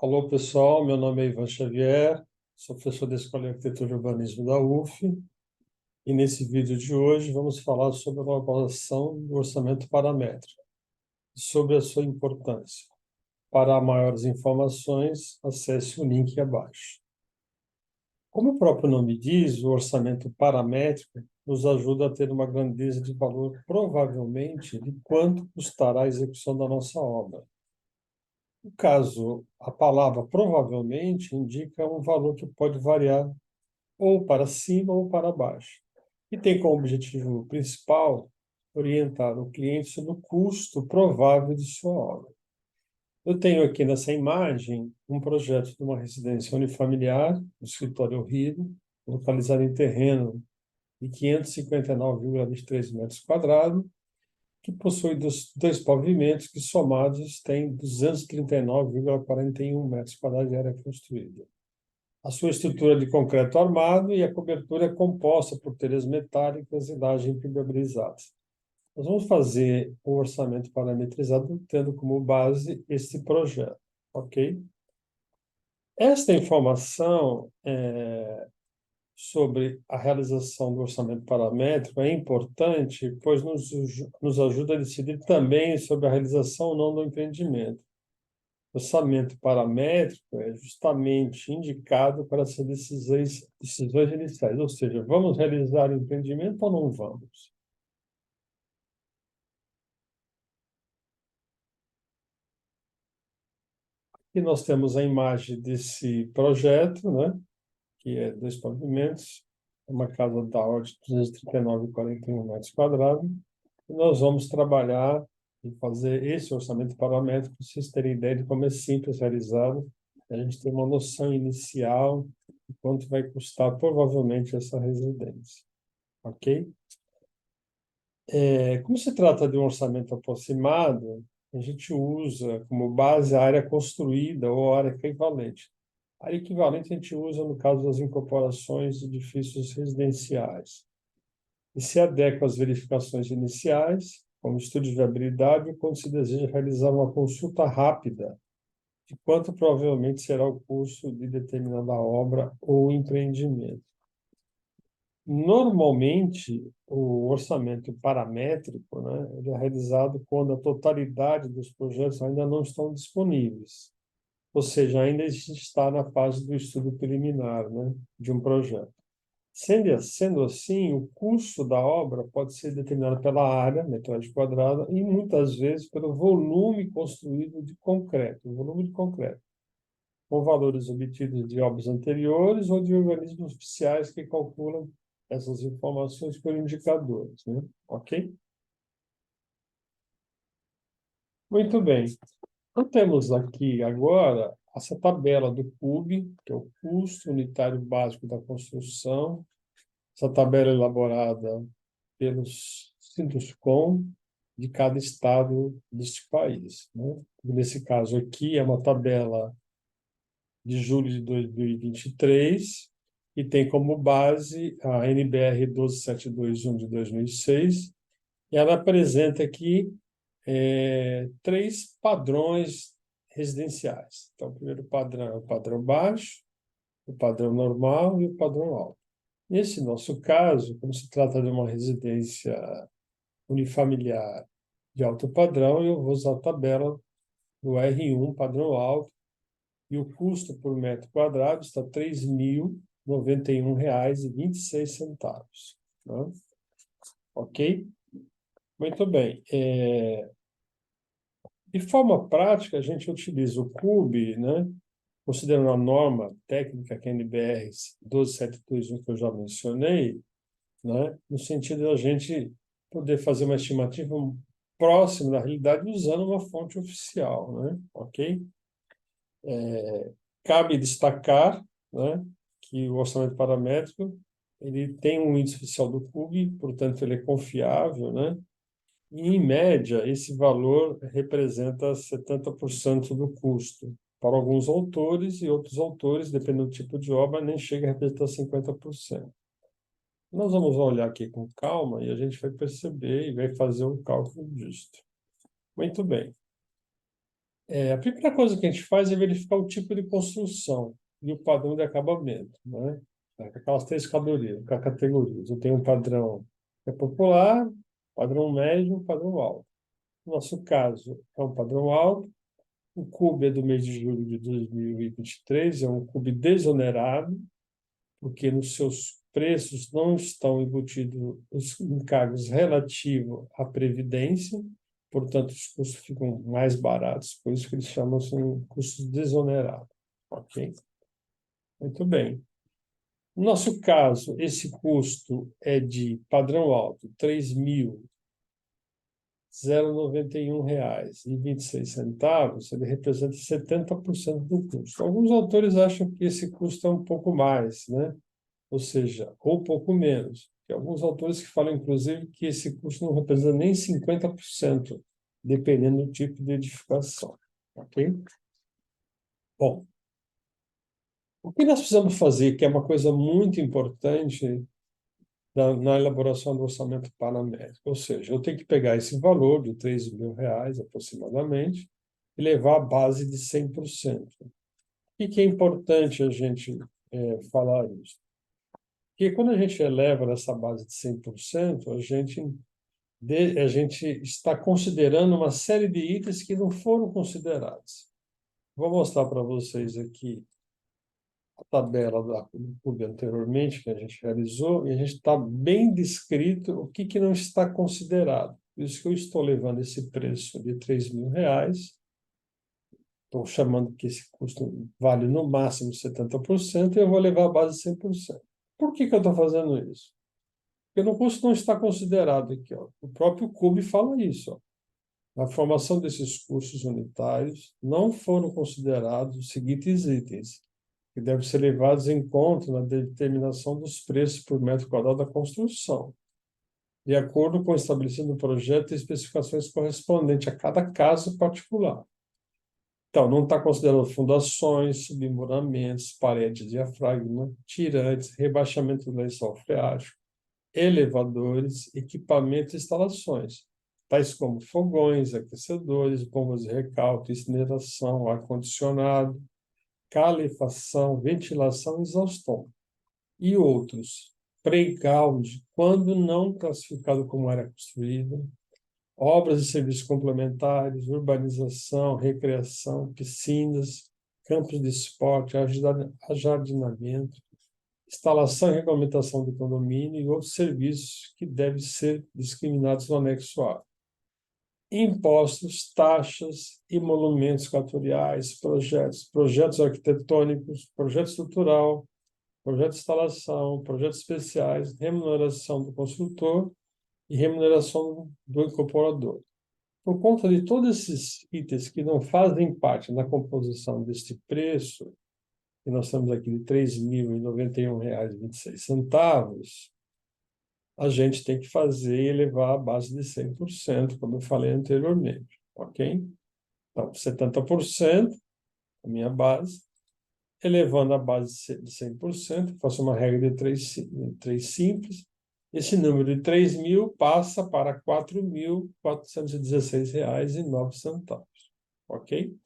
Alô, pessoal. Meu nome é Ivan Xavier, sou professor da Escola de Arquitetura e Urbanismo da UF. E nesse vídeo de hoje vamos falar sobre a elaboração do orçamento paramétrico e sobre a sua importância. Para maiores informações, acesse o link abaixo. Como o próprio nome diz, o orçamento paramétrico nos ajuda a ter uma grandeza de valor, provavelmente, de quanto custará a execução da nossa obra. No caso, a palavra provavelmente indica um valor que pode variar ou para cima ou para baixo, e tem como objetivo principal orientar o cliente sobre o custo provável de sua obra. Eu tenho aqui nessa imagem um projeto de uma residência unifamiliar, um escritório horrível, localizado em terreno de 559,23 metros quadrados, que possui dois pavimentos que, somados, têm 239,41 metros quadrados de área construída. A sua estrutura de concreto armado e a cobertura é composta por telhas metálicas e laje impermeabilizada. Nós vamos fazer o orçamento parametrizado tendo como base este projeto, ok? Esta informação sobre a realização do orçamento paramétrico é importante, pois nos ajuda a decidir também sobre a realização ou não do empreendimento. O orçamento paramétrico é justamente indicado para essas decisões iniciais, ou seja, vamos realizar o empreendimento ou não vamos? E nós temos a imagem desse projeto, né, que é dois pavimentos, uma casa da ordem de 239,41 metros quadrados, e nós vamos trabalhar e fazer esse orçamento paramétrico, para vocês terem ideia de como é simples realizado, a gente tem uma noção inicial de quanto vai custar provavelmente essa residência, ok? Como se trata de um orçamento aproximado, a gente usa como base a área construída ou a área equivalente. A área equivalente a gente usa no caso das incorporações de edifícios residenciais. E se adequa às verificações iniciais, como estudo de viabilidade, quando se deseja realizar uma consulta rápida de quanto provavelmente será o custo de determinada obra ou empreendimento. Normalmente, o orçamento paramétrico, né, ele é realizado quando a totalidade dos projetos ainda não estão disponíveis, ou seja, ainda está na fase do estudo preliminar, né, de um projeto. Sendo assim, o custo da obra pode ser determinado pela área, metragem quadrada, e muitas vezes pelo volume construído de concreto, o volume de concreto, com valores obtidos de obras anteriores ou de organismos oficiais que calculam essas informações por indicadores, né? Ok? Muito bem. Então, temos aqui agora essa tabela do CUB, que é o custo unitário básico da construção. Essa tabela é elaborada pelos Sinduscom de cada estado deste país, né? Nesse caso aqui é uma tabela de julho de 2023 e tem como base a NBR 12721 de 2006, e ela apresenta aqui três padrões residenciais. Então, o primeiro padrão é o padrão baixo, o padrão normal e o padrão alto. Nesse nosso caso, como se trata de uma residência unifamiliar de alto padrão, eu vou usar a tabela do R1, padrão alto, e o custo por metro quadrado está R$ 3.091,26. Né? Ok? Muito bem. De forma prática, a gente utiliza o CUB, né? Considerando a norma técnica que é a NBR 12721, que eu já mencionei, né? No sentido de a gente poder fazer uma estimativa próxima da realidade usando uma fonte oficial, né? Ok? Cabe destacar, né, que o orçamento paramétrico ele tem um índice oficial do CUB, portanto ele é confiável, né? E, em média, esse valor representa 70% do custo. Para alguns autores e outros autores, dependendo do tipo de obra, nem chega a representar 50%. Nós vamos olhar aqui com calma e a gente vai perceber e vai fazer um cálculo disto. Muito bem. A primeira coisa que a gente faz é verificar o tipo de construção e o padrão de acabamento, né? Aquelas três categorias. Eu tenho um padrão que é popular, padrão médio e padrão alto. No nosso caso, é um padrão alto. O CUB é do mês de julho de 2023, é um CUB desonerado, porque nos seus preços não estão embutidos os encargos relativos à previdência, portanto, os custos ficam mais baratos, por isso que eles chamam de custos desonerados. Ok? Muito bem. No nosso caso, esse custo é de padrão alto, R$ 3.091,26, ele representa 70% do custo. Alguns autores acham que esse custo é um pouco mais, né? Ou seja, ou pouco menos. Tem alguns autores que falam, inclusive, que esse custo não representa nem 50%, dependendo do tipo de edificação. Ok? Bom, o que nós precisamos fazer, que é uma coisa muito importante na elaboração do orçamento paramétrico, ou seja, eu tenho que pegar esse valor de R$ 3.000 aproximadamente e levar a base de 100%. O que é importante a gente falar isso? Porque quando a gente eleva essa base de 100%, a gente está considerando uma série de itens que não foram considerados. Vou mostrar para vocês aqui a tabela do clube anteriormente, que a gente realizou, e a gente está bem descrito o que não está considerado. Por isso que eu estou levando esse preço de R$ 3.000, estou chamando que esse custo vale no máximo 70%, e eu vou levar a base 100%. Por que eu estou fazendo isso? Porque no custo não está considerado aqui, ó. O próprio CUB fala isso, ó. Na formação desses custos unitários, não foram considerados os seguintes itens, que devem ser levados em conta na determinação dos preços por metro quadrado da construção, de acordo com o estabelecido no projeto e especificações correspondentes a cada caso particular. Então, não está considerando fundações, submuramentos, paredes de diafragma, tirantes, rebaixamento do lençol freático, elevadores, equipamentos e instalações, tais como fogões, aquecedores, bombas de recalque, incineração, ar-condicionado, calefação, ventilação e exaustão, e outros, pré-ground, quando não classificado como área construída, obras e serviços complementares, urbanização, recreação, piscinas, campos de esporte, ajardinamento, instalação e regulamentação do condomínio e outros serviços que devem ser discriminados no anexo A. Impostos, taxas, emolumentos equatoriais, projetos arquitetônicos, projeto estrutural, projeto de instalação, projetos especiais, remuneração do construtor e remuneração do incorporador. Por conta de todos esses itens que não fazem parte da composição deste preço, que nós estamos aqui de R$ 3.091,26, a gente tem que fazer e elevar a base de 100%, como eu falei anteriormente, ok? Então, 70%, a minha base, elevando a base de 100%, faço uma regra de três simples, esse número de 3.000 passa para R$ 4.416,09, ok?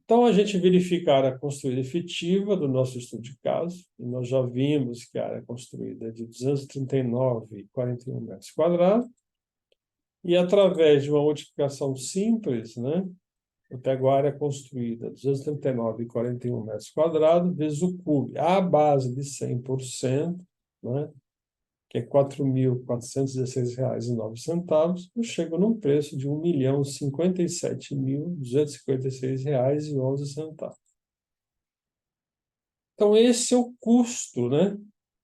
Então, a gente verifica a área construída efetiva do nosso estudo de caso, e nós já vimos que a área construída é de 239,41 metros quadrados, e através de uma multiplicação simples, né, eu pego a área construída, 239,41 metros quadrados, vezes o CUB, a base de 100%, né, que é R$ 4.416,09, eu chego num preço de R$ 1.057.256,11. Então, esse é o custo, né?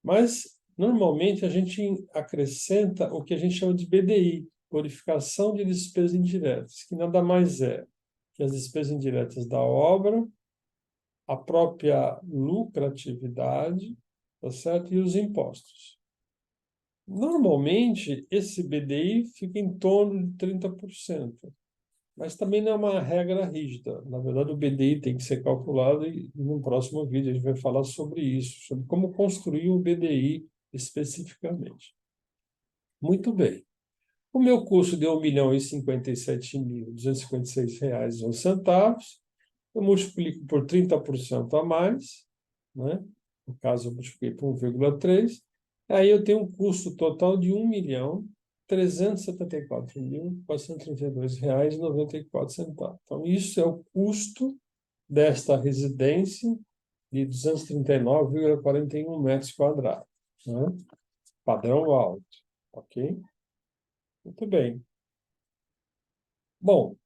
Mas, normalmente, a gente acrescenta o que a gente chama de BDI, Bonificação de Despesas Indiretas, que nada mais é que as despesas indiretas da obra, a própria lucratividade, tá certo? E os impostos. Normalmente, esse BDI fica em torno de 30%, mas também não é uma regra rígida. Na verdade, o BDI tem que ser calculado e no próximo vídeo a gente vai falar sobre isso, sobre como construir o BDI especificamente. Muito bem. O meu custo deu R$ 1.057.256,11. Eu multiplico por 30% a mais, né? No caso, eu multipliquei por 1,3. Aí eu tenho um custo total de R$ 1.374.432,94. Então, isso é o custo desta residência de 239,41 metros quadrados, né? Padrão alto, ok? Muito bem. Bom,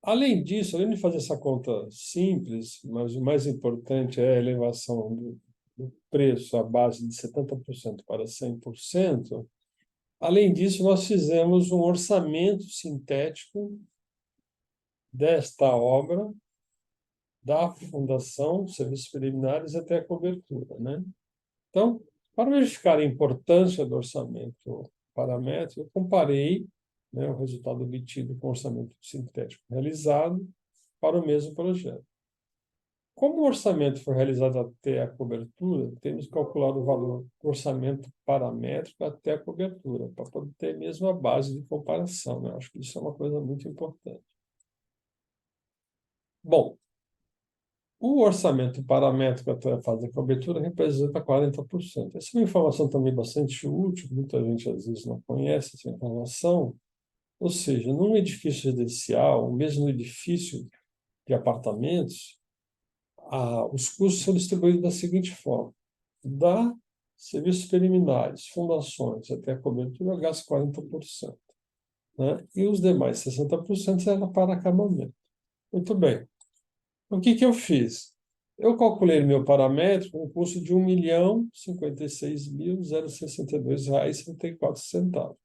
além disso, além de fazer essa conta simples, mas o mais importante é a elevação do preço à base de 70% para 100%, além disso, nós fizemos um orçamento sintético desta obra, da fundação, serviços preliminares até a cobertura, né? Então, para verificar a importância do orçamento paramétrico, eu comparei, né, o resultado obtido com o orçamento sintético realizado para o mesmo projeto. Como o orçamento foi realizado até a cobertura, temos que calcular o valor do orçamento paramétrico até a cobertura, para poder ter mesmo a base de comparação, né? Acho que isso é uma coisa muito importante. Bom, o orçamento paramétrico até a fase de cobertura representa 40%. Essa é uma informação também bastante útil, muita gente às vezes não conhece essa informação. Ou seja, num edifício residencial, ou mesmo no edifício de apartamentos, os custos são distribuídos da seguinte forma: da serviços preliminares, fundações até a cobertura, eu gasto 40%, né? E os demais 60% era para acabamento. Muito bem. O que eu fiz? Eu calculei meu paramétrico com um custo de R$ 1.056.062,74.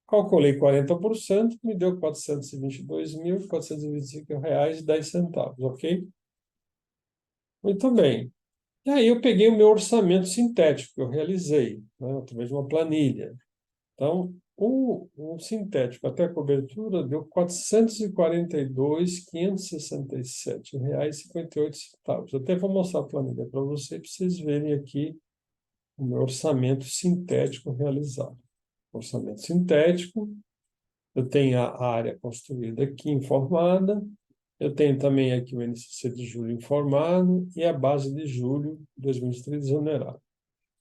Calculei 40%, me deu R$ 422.425,10, ok? Muito bem. E aí eu peguei o meu orçamento sintético que eu realizei, né, através de uma planilha. Então, o sintético até a cobertura deu R$ 442.567,58. Até vou mostrar a planilha para vocês verem aqui o meu orçamento sintético realizado. Orçamento sintético, eu tenho a área construída aqui informada, eu tenho também aqui o INCC de julho informado e a base de julho de 2023 exonerado.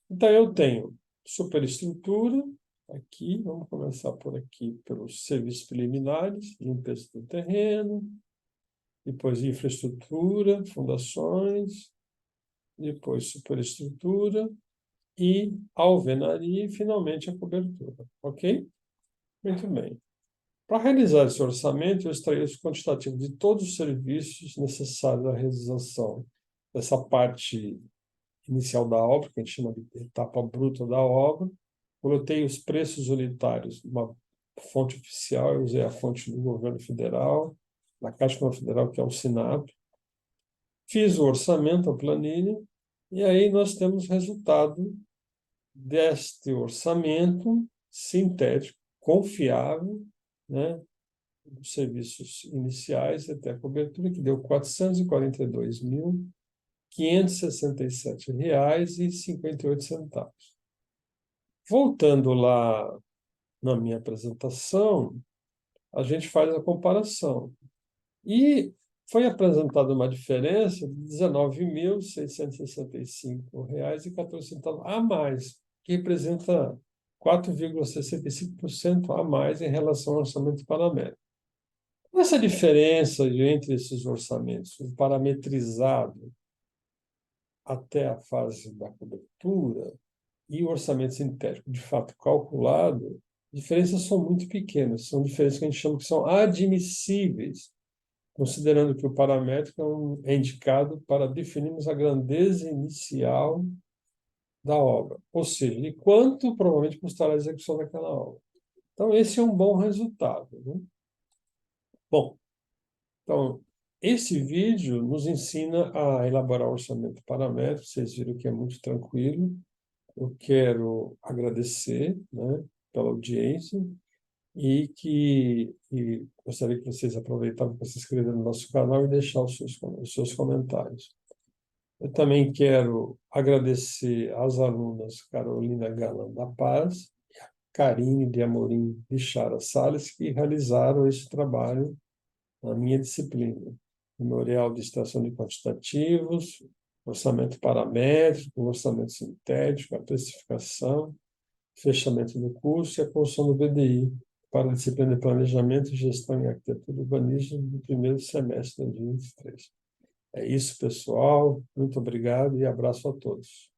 Então, eu tenho superestrutura, aqui, vamos começar por aqui, pelos serviços preliminares, limpeza do terreno, depois infraestrutura, fundações, depois superestrutura e alvenaria e, finalmente, a cobertura, ok? Muito bem. Para realizar esse orçamento, eu extraí os quantitativos de todos os serviços necessários à realização dessa parte inicial da obra, que a gente chama de etapa bruta da obra. Coloquei os preços unitários numa fonte oficial, eu usei a fonte do governo federal, da Caixa Econômica Federal, que é o SINAP. Fiz o orçamento, a planilha, e aí nós temos resultado deste orçamento sintético, confiável, né, dos serviços iniciais até a cobertura, que deu R$ 442.567,58. Voltando lá na minha apresentação, a gente faz a comparação. E foi apresentada uma diferença de R$ 19.665,14 a mais, que representa 4,65% a mais em relação ao orçamento paramétrico. Essa diferença entre esses orçamentos, o parametrizado até a fase da cobertura e o orçamento sintético, de fato calculado, diferenças são muito pequenas, são diferenças que a gente chama que são admissíveis, considerando que o paramétrico é indicado para definirmos a grandeza inicial da obra, ou seja, de quanto provavelmente custará a execução daquela obra. Então, esse é um bom resultado, né? Bom, então, esse vídeo nos ensina a elaborar orçamento paramétrico, vocês viram que é muito tranquilo. Eu quero agradecer, né, pela audiência e gostaria que vocês aproveitassem para se inscrever no nosso canal e deixar os seus comentários. Eu também quero agradecer às alunas Carolina Gala da Paz Karine de Amorim e Chara Salles, que realizaram esse trabalho na minha disciplina. Memorial de extração de quantitativos, orçamento paramétrico, orçamento sintético, a precificação, fechamento do curso e a construção do BDI para a disciplina de Planejamento, Gestão e Arquitetura e Urbanismo do primeiro semestre de 2023. É isso, pessoal. Muito obrigado e abraço a todos.